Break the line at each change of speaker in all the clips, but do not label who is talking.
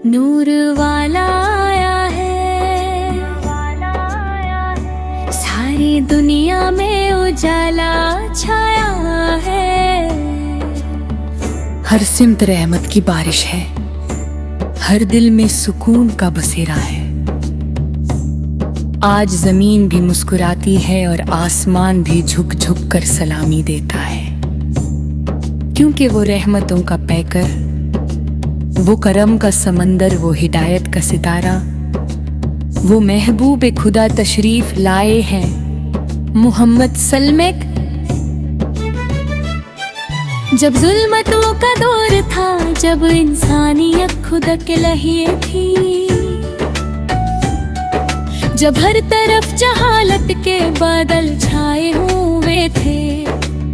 नूर वाला आया है, सारी दुनिया में उजाला छाया है।
हर सिमत रहमत की बारिश है, हर दिल में सुकून का बसेरा है। आज जमीन भी मुस्कुराती है और आसमान भी झुक झुक कर सलामी देता है, क्योंकि वो रहमतों का पैकर, वो करम का समंदर, वो हिदायत का सितारा, वो महबूब खुदा तशरीफ लाए हैं मोहम्मद सल्मेक।
जब जुल्मतों का दौर था, जब इंसानियत खुद अकेलही थी, जब हर तरफ जहालत के बादल छाए हुए थे,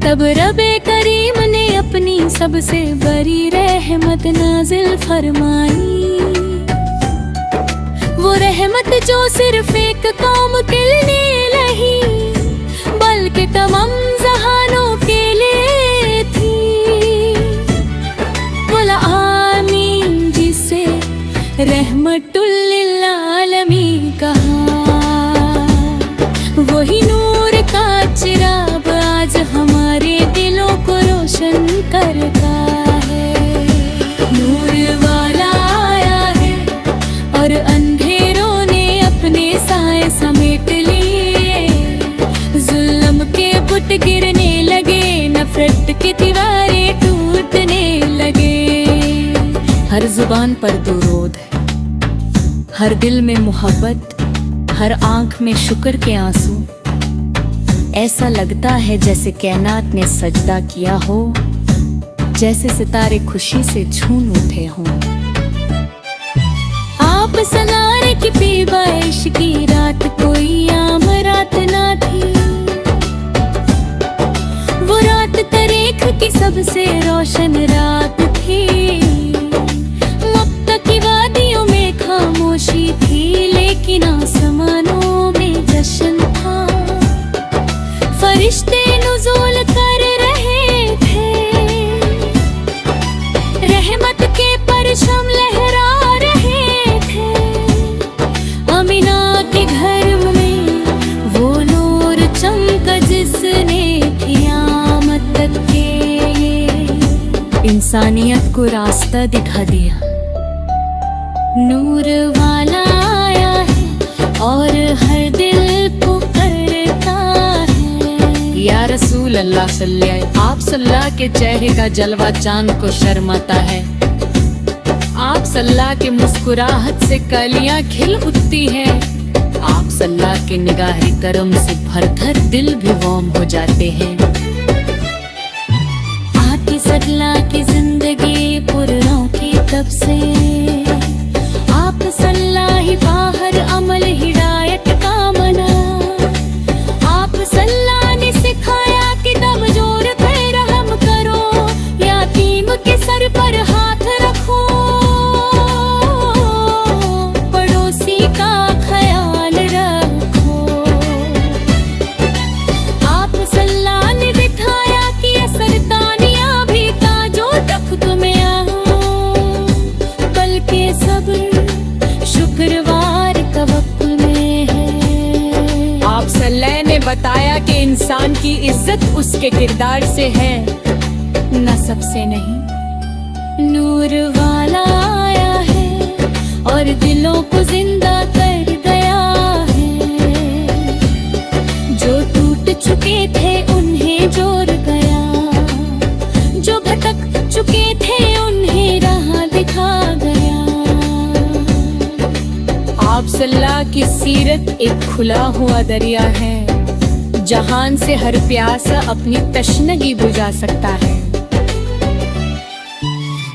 तब रबे करीम ने अपनी सबसे बड़ी रहमत नाजिल फरमाई। वो रहमत जो सिर्फ एक कौम के लिए नहीं, बल्कि तमाम जहानों के लिए थी। बोला आमीन, जिसे रहमतुल लिल आलमीन कहा। वही नूर का चिराग आज हमारे दिलों को रोशन करता है। नूर वाला आया है और अंधेरों ने अपने साए समेट लिए। जुल्म के बुत गिरने लगे, नफरत की दीवारें टूटने लगे।
हर जुबान पर दुरूद है, हर दिल में मोहब्बत, हर आंख में शुक्र के आंसू। ऐसा लगता है जैसे कायनात ने सजदा किया हो, जैसे सितारे खुशी से झूम उठे हों।
आप सनारे की पीबाइश की रात कोई आम रात ना थी। वो रात तारीख की सबसे रोशन रात थी। मक्का की वादियों में खामोशी थी, लेकिन आसमानों में जश्न था। फरिश्ते नुज़ूल कर रहे थे, रहमत के परचम लहरा रहे थे। अमीना के घर में वो नूर चमका जिसने क़यामत तक के
इंसानियत को रास्ता दिखा दिया।
नूर वाला आया है और हर दिल को करता है।
या रसूल अल्लाह सल्लल्लाहु आप सल्लल्लाहु के चेहरे का जलवा चांद को शर्माता है। आप सल्लल्लाहु के मुस्कुराहट से कलियां खिल उठती है। आप सल्लल्लाहु के निगाहे करम से भर दिल भी वार्म हो जाते हैं।
आती सल्ला की जिंदगी पुरनों की तब से, आप सल्लल्लाहु ही बाहर अमल हिदायत का मना। आप सल्लल्लाहु ने सिखाया कि दम जोड़ कर रहम करो, यतीम के सर पर हाथ रखो, पड़ोसी का ख्याल रखो। आप सल्लल्लाहु ने दिखाया कि असरदानियां भी ताजो तख्त में आओ, बल्कि सब्र शुक्रवार तवक्कुल में है।
आप सल्लल्लाहु ने बताया कि इंसान की इज्जत उसके किरदार से है, नसब से नहीं।
नूर वाला आया है और दिलों को जिंदा कर गया है। जो टूट चुके थे उन्हें जोड़ गया, जो भटक चुके थे उन्हें राह दिखा गया।
आप सल्लल्लाहु की सीरत एक खुला हुआ दरिया है, जहान से हर प्यासा अपनी तशनगी बुझा सकता है।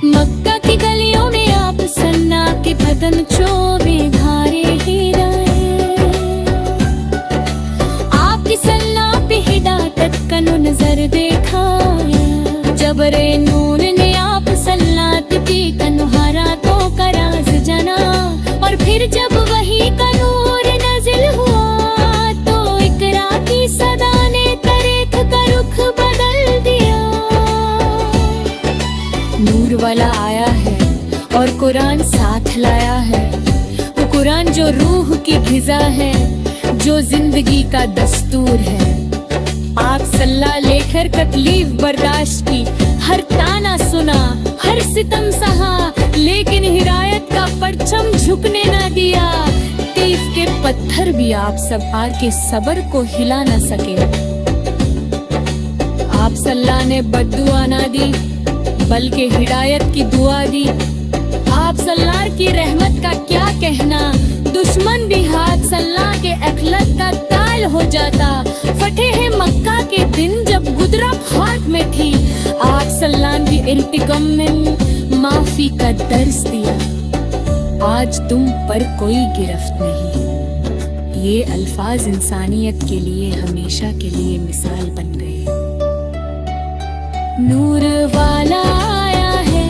मक्का की गलियों में आप सल्लल्लाहु के बदन चोबे धारे हीराए। आपकी सल्लल्लाहु पे हिदायत का नजर देखा। जबरे नूर ने आप सल्लल्लाहु की कन्हारा तो का राज जना, और फिर जब वही का नूर नाज़िल हुआ, तो इकरा की सदा ने तारीख का रुख बदल दिया।
नूर वाला आया है
और कुरान साथ लाया है। वो कुरान जो रूह की ग़िज़ा है, जो जिंदगी का दस्तूर है। आप सल्लल्लाहु लेकर तकलीफ बर्दाश्त की, हर ताना सुना, हर सितम सहा, लेकिन हिदायत का परचम झुकने न दिया। तीफ के पत्थर भी आप सब आर के सबर को हिला न सके। आप सल्लल्लाहु ने बद्दुआ ना दी, बल्कि हिदायत की दुआ दी। आप सल्लल्लाहु की रहमत का क्या कहना, दुश्मन भी हाथ सल्लल्लाहु के अखलत का ताल हो जाता। फतेह मक्का के दिन जब गुदरा खाक में थी, आप सल्लल्लाहु की इंतकाम में माफी का दर्स दिया। आज तुम पर कोई गिरफ्त नहीं। ये अल्फाज इंसानियत के लिए हमेशा के लिए मिसाल बन गए। नूर वाला आया है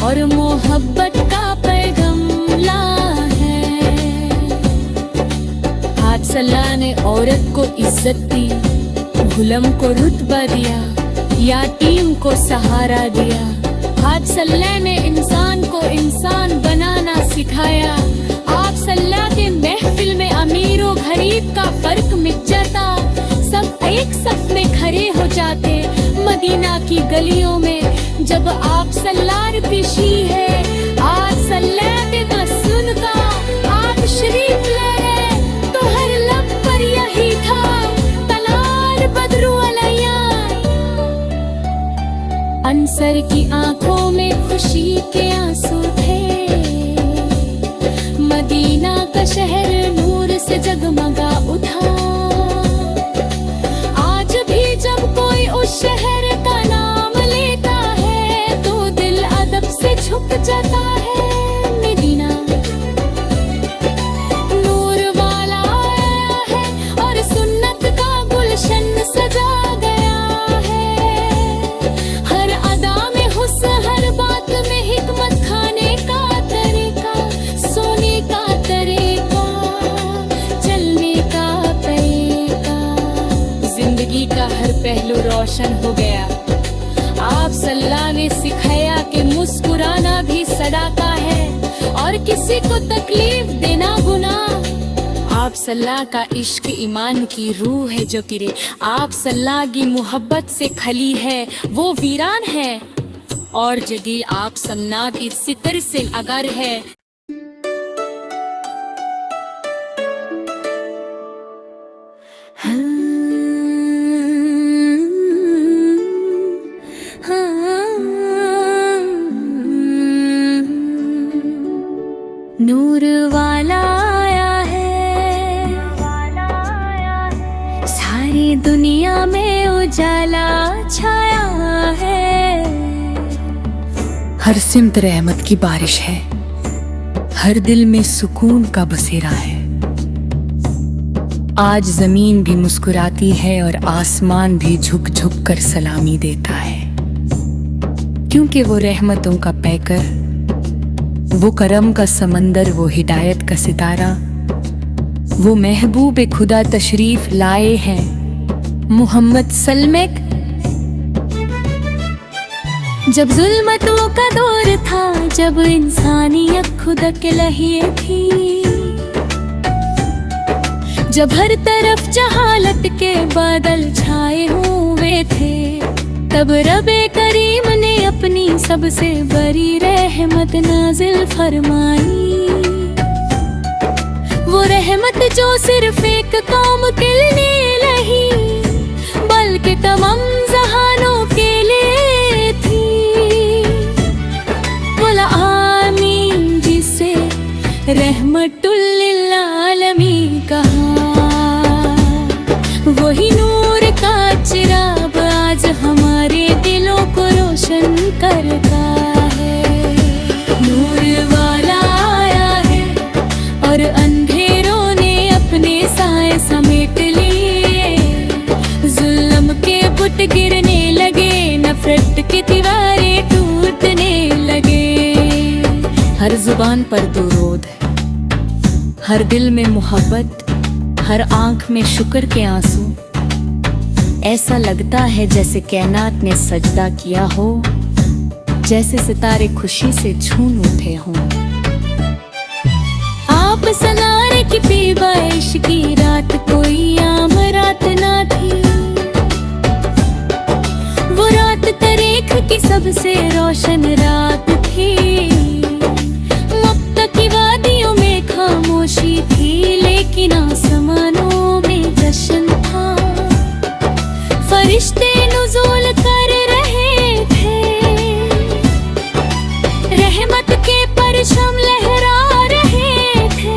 और मोहब्बत का पैगाम लाया है। आज सल्लल्लाहु ने औरत को इज्जत दी, गुलाम को रुतबा दिया, यतीम को सहारा दिया। आज सल्लल्लाहु ने इंसान को इंसान बनाना सिखाया। आप सल्लल्लाहु के महफिल में अमीर और गरीब का फर्क मिट जाता, सब एक सफ में खड़े हो जाते। मदीना की गलियों में जब आप सल्लल्लाहु पेशी है, आज सल्लल्लाहु के मसूल का आप शरीफ ले रहे, तो हर लब पर यही था, तलार बदरू अलैया। अंसर की आंखों में खुशी के आंसू थे, मदीना का शहर नूर से जगमगा उठा। आज भी जब कोई उस शहर का नाम लेता है, तो दिल अदब से झुक जाता है। मदीना नूर वाला आया है और सुन्नत का गुलशन सजा गया है। हर अदा में हुस्न, हर बात में हिकमत, खाने का तरीका, सोने का तरीका, चलने का तरीका। जिंदगी का हर पहलू रोशन हो गया। आप सल्लल्लाहु ने सिखाया कि मुस्कुराना भी सदाका है और किसी को तकलीफ देना गुनाह। आप सल्लल्लाहु का इश्क ईमान की रूह है जो गिरे। आप सल्लल्लाहु की मोहब्बत से खली है, वो वीरान है। और जगह आप सल्लल्लाहु की सितर से अगर है। नूर वाला आया है, सारी दुनिया में उजाला छाया है।
हर सिमत रहमत की बारिश है, हर दिल में सुकून का बसेरा है। आज जमीन भी मुस्कुराती है और आसमान भी झुक झुक कर सलामी देता है, क्योंकि वो रहमतों का पैकर, वो करम का समंदर, वो हिदायत का सितारा, वो महबूब खुदा तशरीफ लाए हैं मोहम्मद सल्लल्लाहु।
जब जुल्मतों का दौर था, जब इंसानियत खुद अकेली थी, जब हर तरफ जहालत के बादल छाए हुए थे, तब रबे करीम ने अपनी सबसे बड़ी रहमत नाजिल फरमाई। वो रहमत जो सिर्फ एक कौम के लिए नहीं, बल्कि तमाम जहानों के लिए थी। बोला आमीन, जिसे रहमतुल लिल आलमीन कहा। वही नूर का चिराग आज हमारे दिलों को रोशन करता है। नूर वाला आया है और अंधेरों ने अपने साए समेट लिए। जुल्म के बुत गिरने लगे, नफरत की दीवारें टूटने लगे। हर जुबान पर दुरूद है, हर दिल में मोहब्बत, हर आंख में शुक्र के आंसू। ऐसा लगता है जैसे कायनात ने सजदा किया हो,
जैसे सितारे खुशी से झूम उठे हों।
आप सलारे की बेबाइश की रात कोई आम रात ना थी। वो रात तारीख की सबसे रोशन रात थी। मक्का की वादियों में खामोशी थी, लेकिन आसमानों में जश्न था। फरिश्ते नुज़ूल कर रहे थे, रहमत के परचम लहरा रहे थे।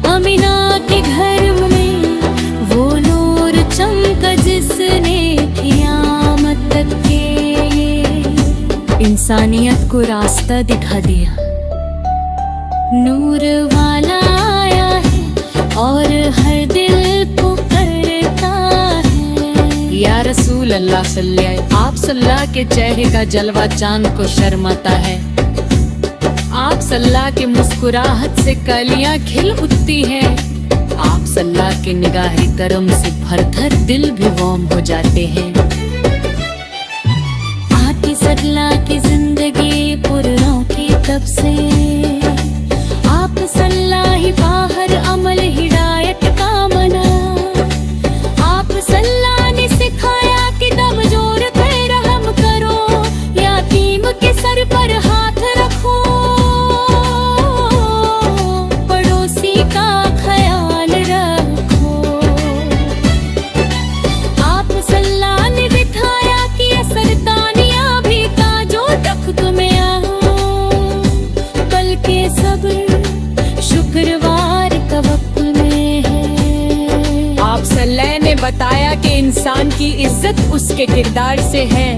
अमीना के घर में वो नूर चमका जिसने क़यामत तक के
इंसानियत को रास्ता दिखा दिया।
नूर वाला आया है और हर दिल को करता है।
या रसूल अल्लाह सल्लल्लाहु आप सल्लल्लाहु के चेहरे का जलवा चांद को शर्माता है। आप सल्लल्लाहु के मुस्कुराहट से कलियां खिल उठती हैं। आप सल्लल्लाहु के निगाहे करम से भर दिल भी वार्म हो जाते हैं।
आती सल्ला की जिंदगी पुरनों की तब से। आप सल्लल्लाहु ही बाहर अमल हिदायत का मना। आप सल्लल्लाहु ने सिखाया कि दम जोड़ कर रहम करो, यतीम के सर पर हाथ रखो, पड़ोसी का ख्याल रखो। आप सल्लल्लाहु ने बिठाया कि असरदानियां भी ताजो तख्त में आओ, बल्कि सब्र शुक्रवार तवक्कुल में है।
आप सल्लल्लाहु ने बताया कि इंसान की इज्जत उसके किरदार से है,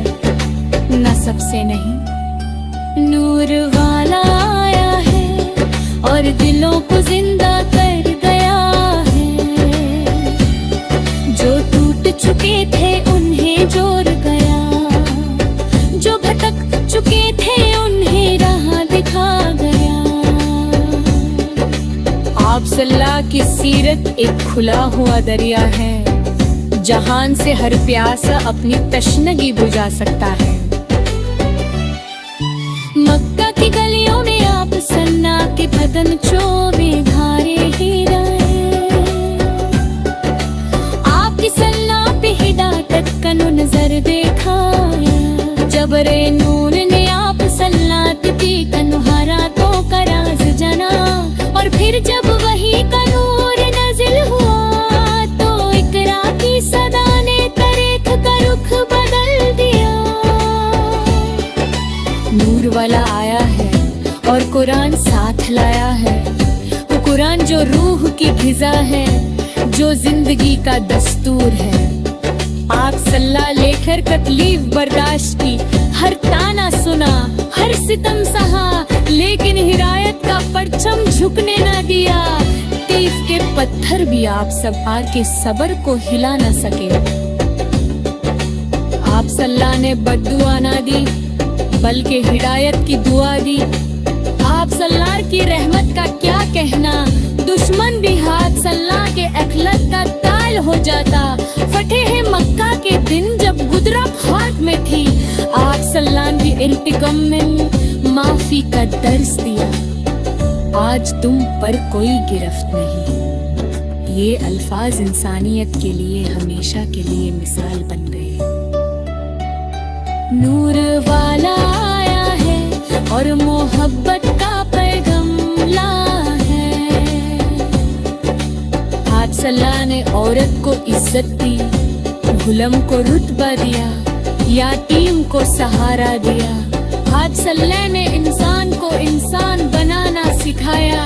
नसब से नहीं।
नूर वाला आया है और दिलों को जिंदा कर गया है। जो टूट चुके थे उन्हें जोड़ गया, जो भटक चुके थे उन्हें राह दिखा गया।
आप सल्लल्लाहु की सीरत एक खुला हुआ दरिया है, जहान से हर प्यासा अपनी तशनगी बुझा सकता है।
मक्का की गलियों में आप सल्लल्लाहु के बदन चोबे धारे हीराए। आपकी सल्लल्लाहु पे हिदायत का नजर देखा। जबरे नूर ने आप सल्लल्लाहु की कन्हारा तो कराज जना, और फिर जब वही का नूर नाज़िल हुआ तो इकरा की सदा ने तारीख का रुख बदल दिया।
नूर वाला आया है और कुरान साथ लाया है। वो कुरान जो रूह की ग़िज़ा है, जो जिंदगी का दस्तूर है। आप सल्लल्लाहु लेकर तकलीफ बर्दाश्त की, हर ताना सुना, हर सितम सहा, लेकिन हिदायत का परचम झुकने न दिया। तीफ के पत्थर भी आप सवार के सबर को हिला न सके। आप सल्लल्लाहु ने बद्दुआ ना दी, बल्कि हिदायत की दुआ दी। आप सल्लल्लाहु की रहमत का क्या कहना, दुश्मन भी हाथ सल्लल्लाहु के अखलत का ताल हो जाता। फतेह मक्का के दिन जब गुदरा खाक में थी, आप सल्लल्लाहु ने इंतकाम में माफी का दर्स दिया। आज तुम पर कोई गिरफ्त नहीं। ये अल्फाज इंसानियत के लिए हमेशा के लिए मिसाल बन गए।
नूर वाला आया है और मोहब्बत का पैगाम ला है।
आज सल्लल्लाहु ने औरत को इज्जत दी, गुलाम को रुतबा दिया, यतीम को सहारा दिया। आज सल्लल्लाहु ने इंसान को इंसान बनाना सिखाया।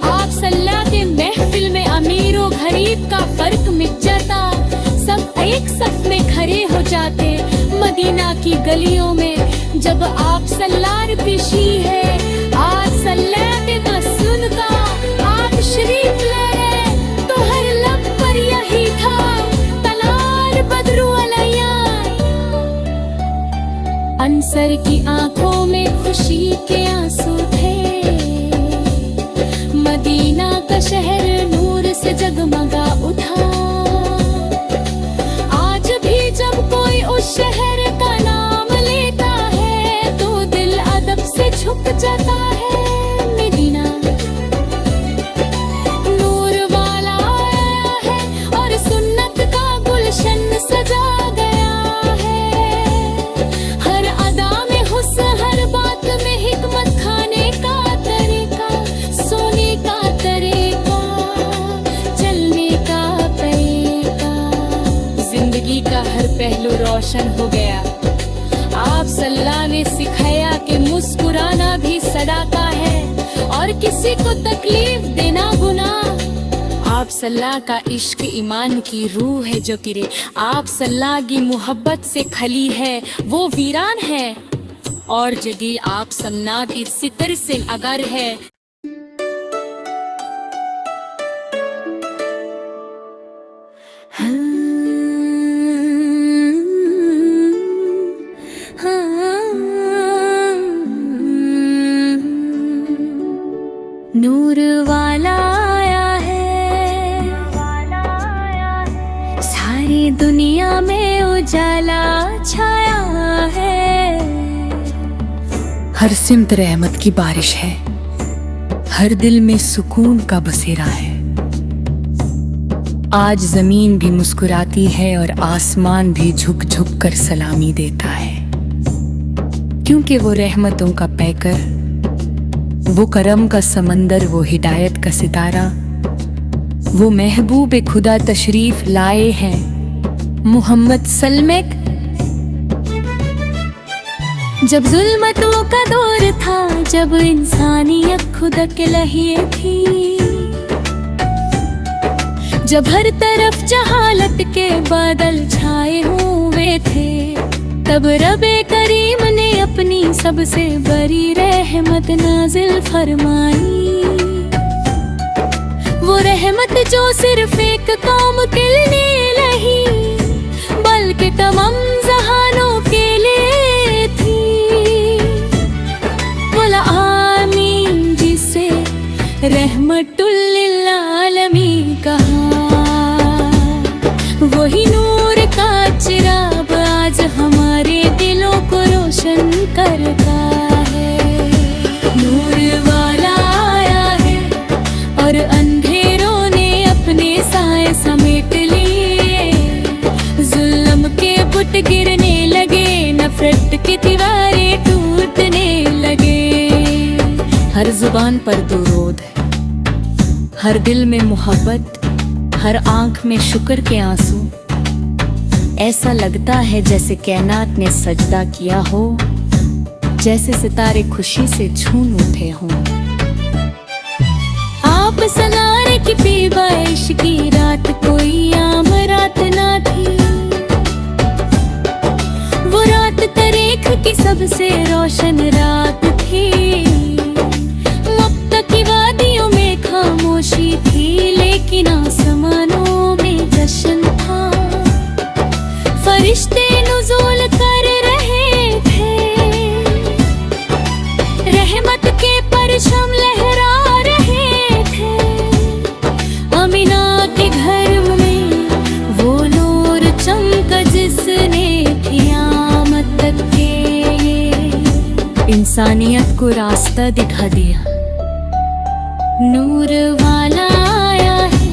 आप सल्लल्लाहु के महफिल में अमीर और गरीब का फर्क मिट जाता, सब एक सफ में खड़े हो जाते। मदीना की गलियों में जब आप सल्लल्लाहु पेशी है, आज सल्लल्लाहु के मसूल का आप शरीफ ले रहे, तो हर लब पर यही था तलार बदरू अलैया। अंसर की आंखों में खुशी के आंसू थे, मदीना का शहर नूर से जगमगा उठा। आज भी जब कोई उस शहर का नाम लेता है रोशन हो गया। आप सल्लल्लाहु ने सिखाया कि मुस्कुराना भी सदाका है और किसी को तकलीफ देना गुनाह। आप सल्लल्लाहु का इश्क ईमान की रूह है जो कि आप सल्लल्लाहु की मोहब्बत से खली है वो वीरान है, और जगह आप सल्लल्लाहु की सितर से अगर है। नूर वाला आया है, सारी दुनिया में उजाला छाया है। हर सिमत रहमत की बारिश है, हर दिल में सुकून का बसेरा है। आज जमीन भी मुस्कुराती है और आसमान भी झुक झुक कर सलामी देता है, क्योंकि वो रहमतों का पैकर, वो करम का समंदर, वो हिदायत का सितारा, वो महबूब खुदा तशरीफ लाए हैं मोहम्मद सल्लल्लाहु। जब जुल्मतों का दौर था, जब इंसानियत खुद अकेली थी, जब हर तरफ जहालत के बादल छाए हुए थे, तब रबे करीम ने अपनी सबसे बड़ी रहमत नाजिल फरमाई। वो रहमत जो सिर्फ एक कौम के लिए नहीं, बल्कि तमाम जहानों के लिए थी। बोला आमीन, जिसे रहमतुल लिल आलमीन कहा। वही नूर का चिराग आज हमारे दिलों को रोशन करता है। नूर वाला आया है और अंधेरों ने अपने साए समेट लिए। जुल्म के बुत गिरने लगे, नफरत की दीवारें टूटने लगे। हर जुबान पर दुरूद है, हर दिल में मोहब्बत, हर आंख में शुक्र के आंसू। ऐसा लगता है जैसे कायनात ने सजदा किया हो, जैसे सितारे खुशी से झूम उठे हों। आप सलारे की बेबाइश की रात कोई आम रात ना थी। वो रात तारीख की सबसे रोशन रात थी। मक्का की वादियों में खामोशी थी, लेकिन आसमानों में जश्न था। फरिश्ते नुज़ूल कर रहे थे, रहमत के परचम लहरा रहे थे। अमीना के घर में वो नूर चमका जिसने क़यामत तक के इंसानियत को रास्ता दिखा दिया। नूर वाला आया है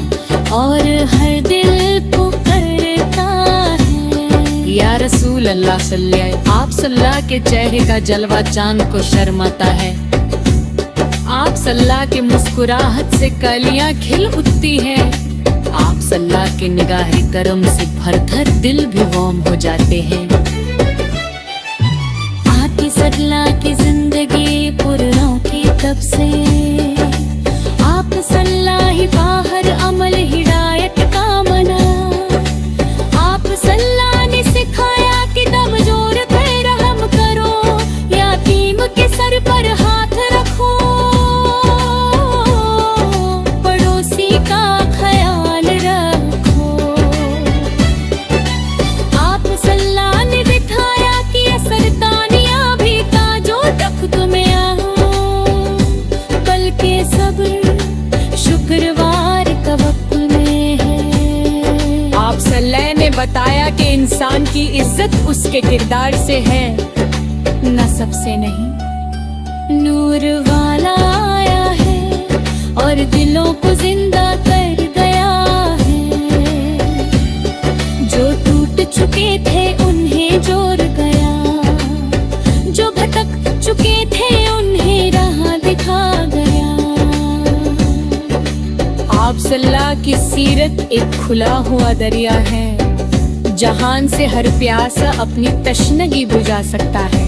और हर दिल को या रसूल अल्लाह सल्लल्लाहु। आप सल्लल्लाहु के चेहरे का जलवा चांद को शर्माता है। आप सल्लल्लाहु के मुस्कुराहट से कलियां खिल उठती हैं। आप सल्लल्लाहु के निगाहे करम से भर दिल भी वार्म हो जाते हैं। आती सल्लल्लाहु की जिंदगी पुरनों की तब से, आप सल्लल्लाहु ही बाहर अमल हिदायत का मना। आप सल्लल्लाहु ने सिखाया कि दम जोड़ कर रहम करो, यतीम के सर पर हाथ रखो, पड़ोसी का ख्याल रखो। आप सल्लल्लाहु ने दिखाया कि असरदानियां भी ताजो तख्त में आओ, बल्कि सब्र शुक्रवार का वक्त में है। आप सल्लल्लाहु ने बताया कि इंसान की इज्जत उसके किरदार से है, नसब से नहीं। नूर वाला आया है और दिलों को जिंदा कर गया है। जो टूट चुके थे उन्हें जोड़ गया, जो भटक चुके थे उन्हें राह दिखा गया। आप सल्लल्लाहु की सीरत एक खुला हुआ दरिया है जहान से हर प्यासा अपनी तशनगी बुझा सकता है।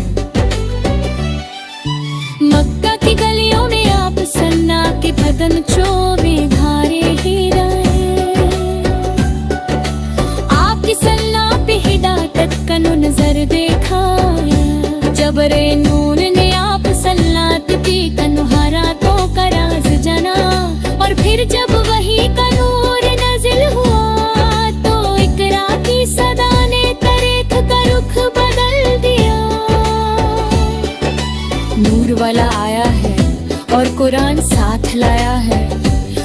मक्का की गलियों में आप सन्ना के बदन चोवे धारे हीराए, आपकी सल्ला पे हिदायत कनो नजर देखा। जब रे नून ने आप सल्लात की कन्हारा तो कराज जना, और फिर जब वही का नूर नजिल हुआ तो इकरा की सदा ने तरीख का रुख बदल दिया।
नूर वाला आया है और कुरान साथ लाया है।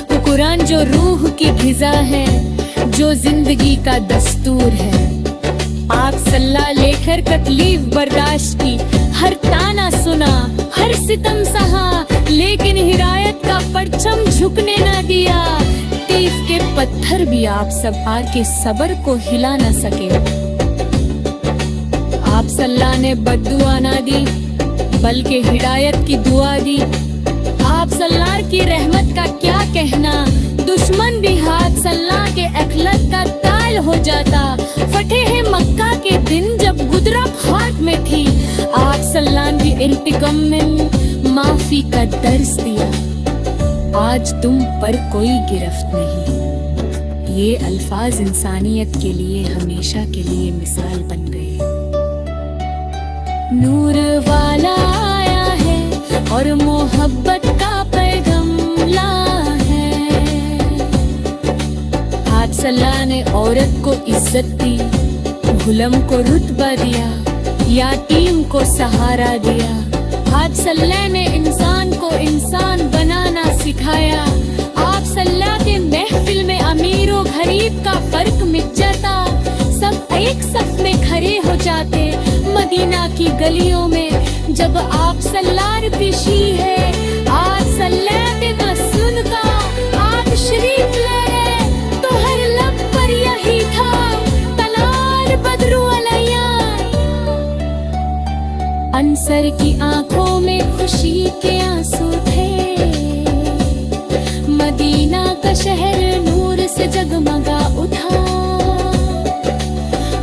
वो कुरान जो रूह की ग़िज़ा है, जो जिंदगी का दस्तूर है। आप सल्ला लेकर तकलीफ बर्दाश्त की, हर ताना सुना, हर सितम सहा, लेकिन हिदायत का परचम झुकने न दिया। तीफ के पत्थर भी आप सवार के सबर को हिला न सके। आप सल्ला ने बद्दुआ ना दी बल्कि हिदायत की दुआ दी। आप सल्लार की रहमत का क्या कहना, दुश्मन भी हाथ सल्ला के अखलत का ताल हो जाता। फतेह मक्का के दिन जब गुदरा खाक में थी, आप सल्ला ने इंतकाम में माफी का दर्स दिया। आज तुम पर कोई गिरफ्त नहीं। ये अल्फाज इंसानियत के लिए हमेशा के लिए मिसाल बन गए।
नूर वाला आया है और मोहब्बत का पैगाम ला है।
आज सल्ला ने औरत को इज्जत दी, गुलाम को रुतबा दिया, यतीम को सहारा दिया। आज सल्ला ने इंसान को इंसान बनाना सिखाया। आप सल्ला के महफिल में अमीर और गरीब का फर्क मिट जाता, सब एक सफ में खड़े हो जाते। मदीना की गलियों में जब आप सल्लार पेशी है, आज सल्ला के मसून का आप शरीफ ले, तो हर लब पर यही था तलार बदरू अलैया। अंसर की आंखों में खुशी के आंसू थे, मदीना का शहर नूर से जगमगा उठा।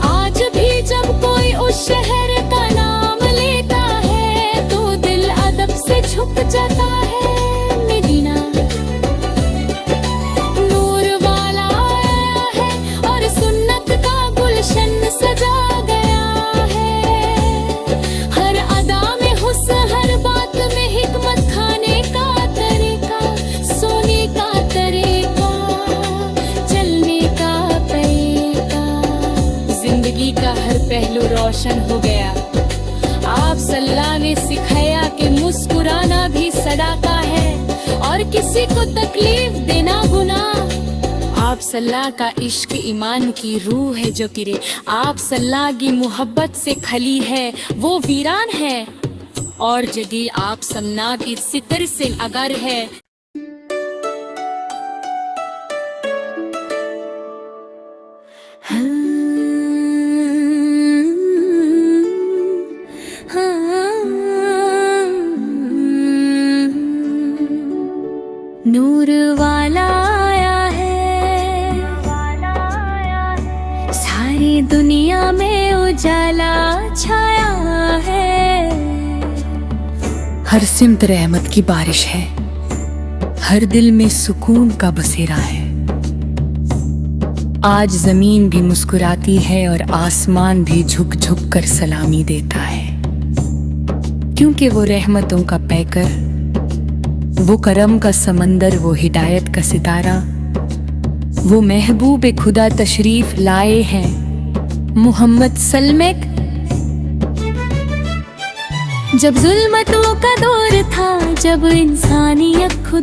आज भी जब कोई उस शहर का नाम लेता है तो दिल अदब से झुक जाता है। मदीना नूर वाला आया है और सुन्नत का गुलशन सजा गया है। हर अदा में हुस्न, हर बात में हिकमत, खाने का तरीका, सोने का तरीका, चलने का तरीका। जिंदगी का हर पहलू रोशन हो गया। आप सल्ला ने सिखाया कि मुस्कुराना भी सदाका है और किसी को तकलीफ देना गुनाह। आप सल्ला का इश्क ईमान की रूह है जो गिरे। आप सल्ला की मोहब्बत से खली है वो वीरान है, और जगह आप सल्ला की सितर से अगर है।
नूर वाला आया है, सारी दुनिया में उजाला छाया है।
हर सिमत रहमत की बारिश है, हर दिल में सुकून का बसेरा है। आज जमीन भी मुस्कुराती है और आसमान भी झुक झुक कर सलामी देता है, क्योंकि वो रहमतों का पैकर, वो करम का समंदर, वो हिदायत का सितारा, वो महबूब खुदा तशरीफ लाए हैं मोहम्मद सल्लल्लाहु।
जब जुल्मतों का दौर था, जब इंसानियत खुद